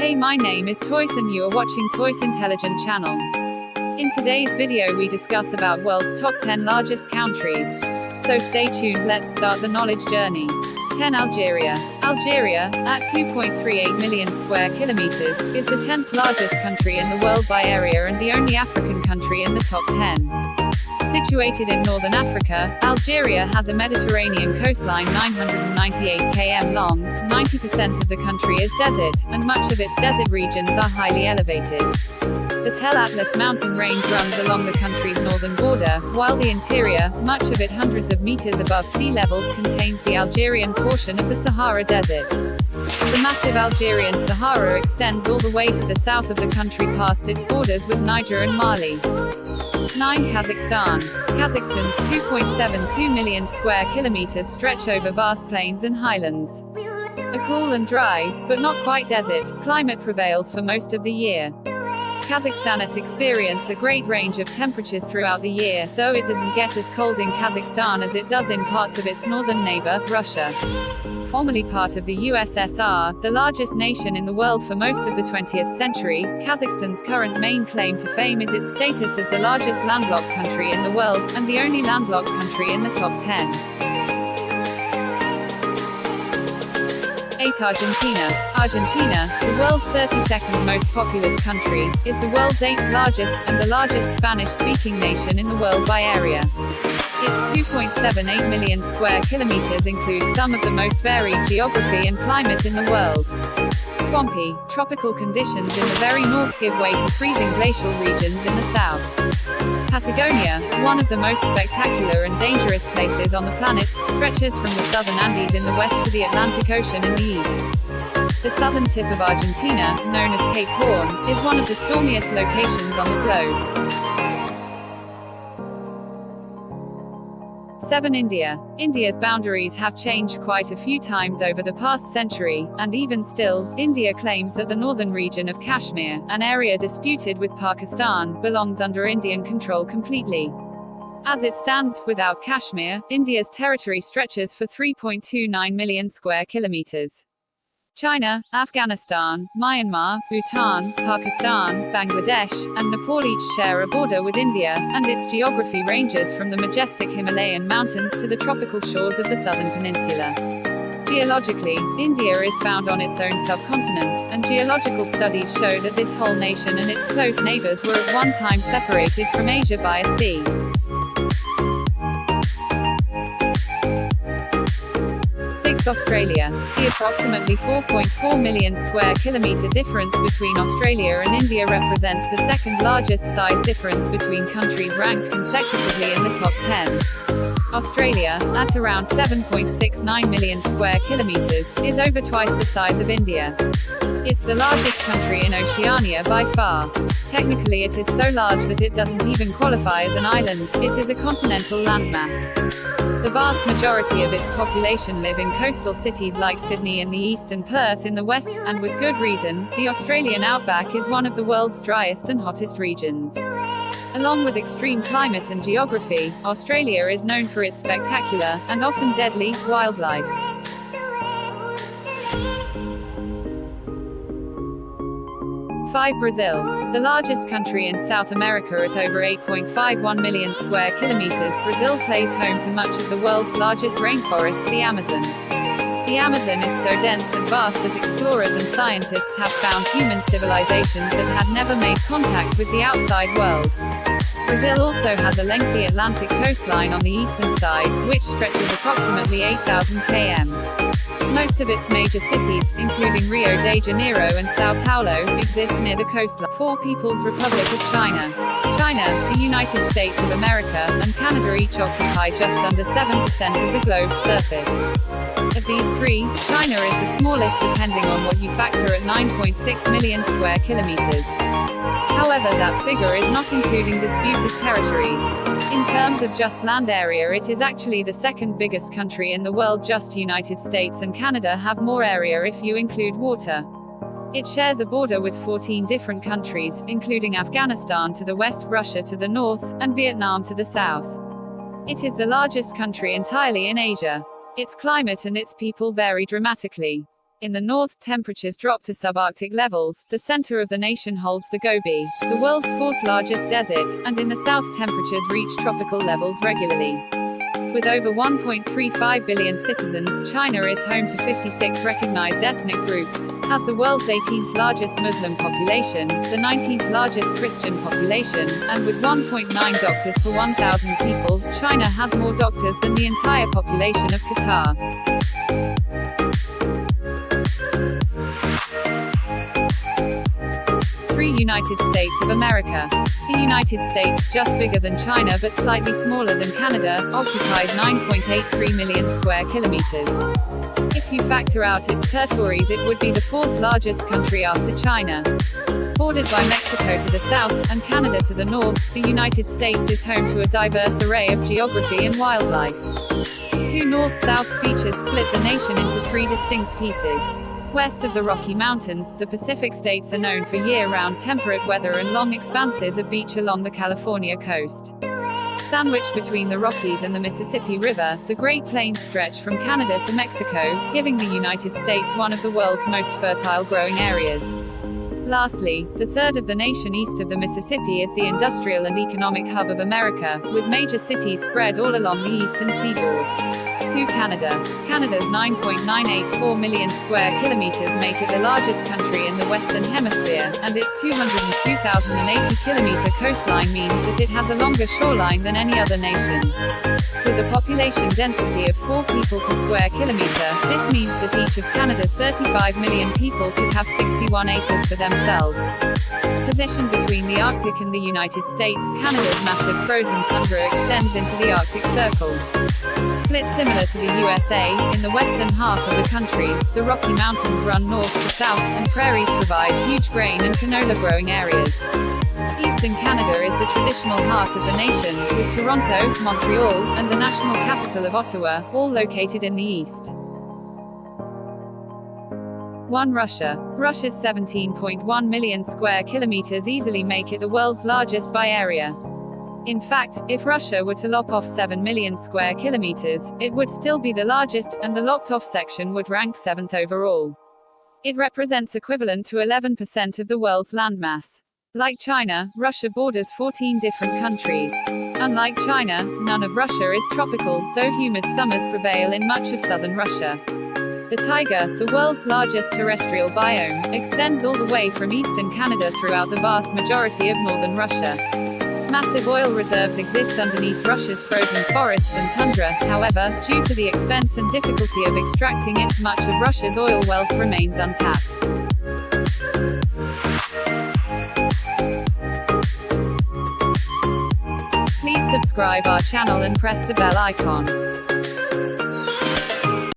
Hey, my name is Toyce and you are watching Toyce Intelligent Channel. In today's video we discuss about world's top 10 largest countries. So stay tuned, let's start the knowledge journey. 10. Algeria. Algeria, at 2.38 million square kilometers, is the 10th largest country in the world by area and the only African country in the top 10. Situated in northern Africa, Algeria has a Mediterranean coastline 998 km long, 90% of the country is desert, and much of its desert regions are highly elevated. The Tel Atlas mountain range runs along the country's northern border, while the interior, much of it hundreds of meters above sea level, contains the Algerian portion of the Sahara Desert. The massive Algerian Sahara extends all the way to the south of the country past its borders with Niger and Mali. 9. Kazakhstan. Kazakhstan's 2.72 million square kilometers stretch over vast plains and highlands. A cool and dry, but not quite desert, climate prevails for most of the year. Kazakhstanis experience a great range of temperatures throughout the year, though it doesn't get as cold in Kazakhstan as it does in parts of its northern neighbor, Russia. Formerly part of the USSR, the largest nation in the world for most of the 20th century, Kazakhstan's current main claim to fame is its status as the largest landlocked country in the world, and the only landlocked country in the top 10. 8. Argentina. Argentina, the world's 32nd most populous country, is the world's 8th largest, and the largest Spanish-speaking nation in the world by area. Its 2.78 million square kilometers includes some of the most varied geography and climate in the world. Swampy, tropical conditions in the very north give way to freezing glacial regions in the south. Patagonia, one of the most spectacular and dangerous places on the planet, stretches from the southern Andes in the west to the Atlantic Ocean in the east. The southern tip of Argentina, known as Cape Horn, is one of the stormiest locations on the globe. 7. India. India's boundaries have changed quite a few times over the past century, and even still, India claims that the northern region of Kashmir, an area disputed with Pakistan, belongs under Indian control completely. As it stands, without Kashmir, India's territory stretches for 3.29 million square kilometers. China, Afghanistan, Myanmar, Bhutan, Pakistan, Bangladesh, and Nepal each share a border with India, and its geography ranges from the majestic Himalayan mountains to the tropical shores of the southern peninsula. Geologically, India is found on its own subcontinent, and geological studies show that this whole nation and its close neighbors were at one time separated from Asia by a sea. 6. Australia. The approximately 4.4 million square kilometer difference between Australia and India represents the second largest size difference between countries ranked consecutively in the top 10. Australia, at around 7.69 million square kilometers, is over twice the size of India. It's the largest country in Oceania by far. Technically it is so large that it doesn't even qualify as an island, it is a continental landmass. The vast majority of its population live in coastal cities like Sydney in the east and Perth in the west, and with good reason. The Australian outback is one of the world's driest and hottest regions. Along with extreme climate and geography, Australia is known for its spectacular, and often deadly, wildlife. 5. Brazil. The largest country in South America at over 8.51 million square kilometers, Brazil plays home to much of the world's largest rainforest, the Amazon. The Amazon is so dense and vast that explorers and scientists have found human civilizations that had never made contact with the outside world. Brazil also has a lengthy Atlantic coastline on the eastern side, which stretches approximately 8,000 km. Most of its major cities, including Rio de Janeiro and São Paulo, exist near the coastline. 4. People's Republic of China. China, the United States of America, and Canada each occupy just under 7% of the globe's surface. Of these three, China is the smallest depending on what you factor at 9.6 million square kilometers. However, that figure is not including disputed territories. In terms of just land area, it is actually the second biggest country in the world. Just United States and Canada have more area if you include water. It shares a border with 14 different countries, including Afghanistan to the west, Russia to the north, and Vietnam to the south. It is the largest country entirely in Asia. Its climate and its people vary dramatically. In the north, temperatures drop to subarctic levels. The center of the nation holds the Gobi, the world's fourth largest desert, and in the south temperatures reach tropical levels regularly. With over 1.35 billion citizens, China is home to 56 recognized ethnic groups, has the world's 18th largest Muslim population, the 19th largest Christian population, and with 1.9 doctors per 1,000 people, China has more doctors than the entire population of Qatar. United States of America. The United States, just bigger than China but slightly smaller than Canada, occupies 9.83 million square kilometers. If you factor out its territories, it would be the fourth largest country after China. Bordered by Mexico to the south, and Canada to the north, the United States is home to a diverse array of geography and wildlife. Two north-south features split the nation into three distinct pieces. West of the Rocky Mountains, the Pacific states are known for year-round temperate weather and long expanses of beach along the California coast. Sandwiched between the Rockies and the Mississippi River, the Great Plains stretch from Canada to Mexico, giving the United States one of the world's most fertile growing areas. Lastly, the third of the nation east of the Mississippi is the industrial and economic hub of America, with major cities spread all along the eastern seaboard. To Canada. Canada's 9.984 million square kilometers make it the largest country in the Western Hemisphere, and its 202,080 kilometer coastline means that it has a longer shoreline than any other nation. With a population density of 4 people per square kilometer, this means that each of Canada's 35 million people could have 61 acres for themselves. Positioned between the Arctic and the United States, Canada's massive frozen tundra extends into the Arctic Circle. Split similar to the USA, in the western half of the country, the Rocky Mountains run north to south, and prairies provide huge grain and canola growing areas. Eastern Canada is the traditional heart of the nation, with Toronto, Montreal, and the national capital of Ottawa, all located in the east. 1. Russia. Russia's 17.1 million square kilometers easily make it the world's largest by area. In fact, if Russia were to lop off 7 million square kilometers, it would still be the largest, and the lopped-off section would rank 7th overall. It represents equivalent to 11% of the world's landmass. Like China, Russia borders 14 different countries. Unlike China, none of Russia is tropical, though humid summers prevail in much of southern Russia. The taiga, the world's largest terrestrial biome, extends all the way from eastern Canada throughout the vast majority of northern Russia. Massive oil reserves exist underneath Russia's frozen forests and tundra, however, due to the expense and difficulty of extracting it, much of Russia's oil wealth remains untapped. Please subscribe our channel and press the bell icon.